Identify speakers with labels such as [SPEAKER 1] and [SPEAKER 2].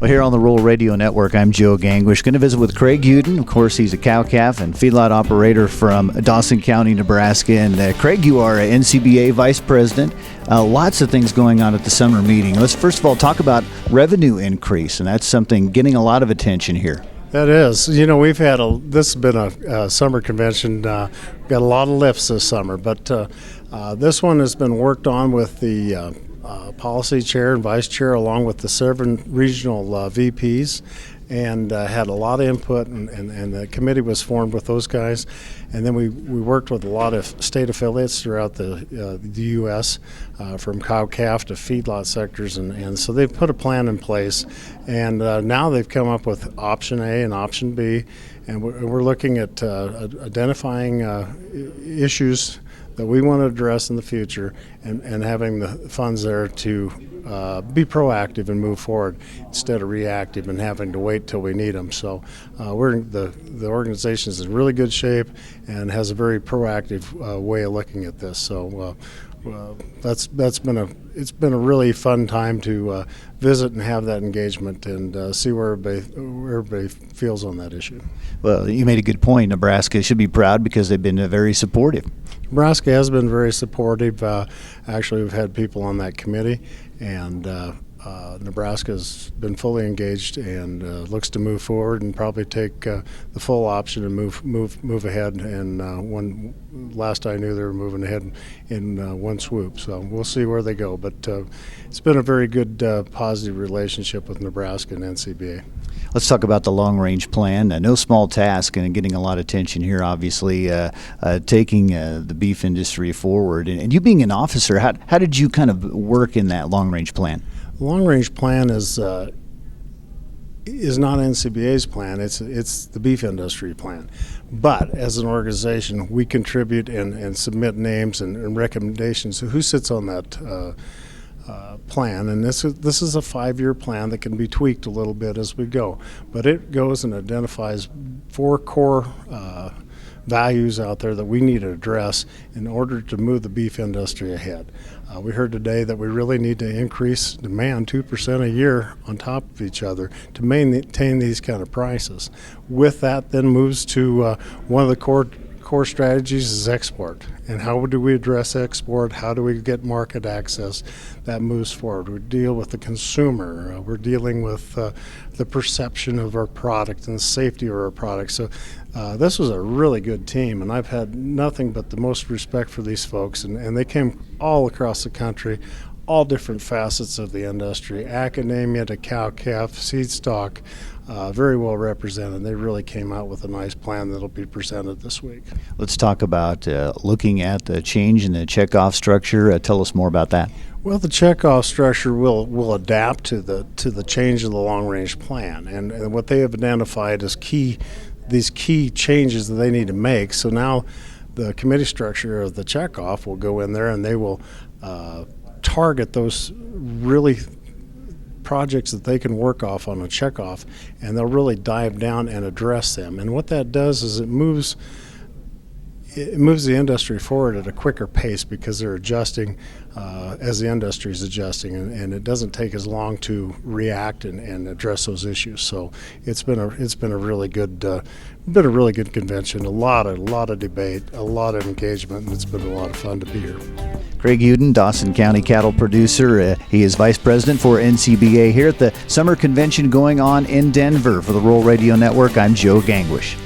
[SPEAKER 1] Well, here on the Rural Radio Network, I'm Joe Gangwish. Going to visit with Craig Uden. Of course, he's a cow-calf and feedlot operator from Dawson County, Nebraska. And Craig, you are a NCBA Vice President. Lots of things going on at the summer meeting. Let's first of all talk about revenue increase, and that's something getting a lot of attention here.
[SPEAKER 2] That is. You know, we've had this has been a summer convention. Got a lot of lifts this summer, but this one has been worked on with the policy chair and vice chair, along with the 7 regional VPs, and had a lot of input, and the committee was formed with those guys. And then we worked with a lot of state affiliates throughout the U.S., from cow-calf to feedlot sectors, and so they've put a plan in place, and now they've come up with option A and option B, and we're looking at identifying issues that we want to address in the future, and having the funds there to be proactive and move forward instead of reactive and having to wait till we need them. So the organization is in really good shape and has a very proactive way of looking at this. So it's been a really fun time to visit and have that engagement and see where everybody feels on that issue.
[SPEAKER 1] Well, you made a good point. Nebraska should be proud because they've been very supportive.
[SPEAKER 2] Nebraska has been very supportive. Actually, we've had people on that committee, and Nebraska's been fully engaged and looks to move forward and probably take the full option and move ahead. And last I knew, they were moving ahead in one swoop. So we'll see where they go. But it's been a very good, positive relationship with Nebraska and NCBA.
[SPEAKER 1] Let's talk about the long-range plan. No small task, and getting a lot of attention here, obviously, taking the beef industry forward. And you being an officer, how did you kind of work in that long-range plan?
[SPEAKER 2] The long-range plan is not NCBA's plan. It's the beef industry plan. But as an organization, we contribute and submit names and recommendations. So who sits on that plan? And this is a 5-year plan that can be tweaked a little bit as we go. But it goes and identifies 4 core values out there that we need to address in order to move the beef industry ahead. We heard today that we really need to increase demand 2% a year on top of each other to maintain these kind of prices. With that, then moves to one of the core strategies is export. And how do we address export? How do we get market access? That moves forward. We deal with the consumer. We're dealing with the perception of our product and the safety of our product. So this was a really good team, and I've had nothing but the most respect for these folks. And they came all across the country, all different facets of the industry, academia to cow-calf, seed stock, very well represented. They really came out with a nice plan that'll be presented this week. Let's
[SPEAKER 1] talk about looking at the change in the checkoff structure. Tell us more about that.
[SPEAKER 2] Well, the checkoff structure will adapt to the change of the long-range plan, and what they have identified as these key changes that they need to make. So now the committee structure of the checkoff will go in there, and they will target those really projects that they can work off on a checkoff, and they'll really dive down and address them. And what that does is it moves the industry forward at a quicker pace because they're adjusting as the industry is adjusting, and it doesn't take as long to react and address those issues. So it's been a really good convention. A lot of debate, a lot of engagement, and it's been a lot of fun to be here.
[SPEAKER 1] Craig Uden, Dawson County cattle producer. He is Vice President for NCBA here at the Summer Convention going on in Denver. For the Rural Radio Network, I'm Joe Gangwish.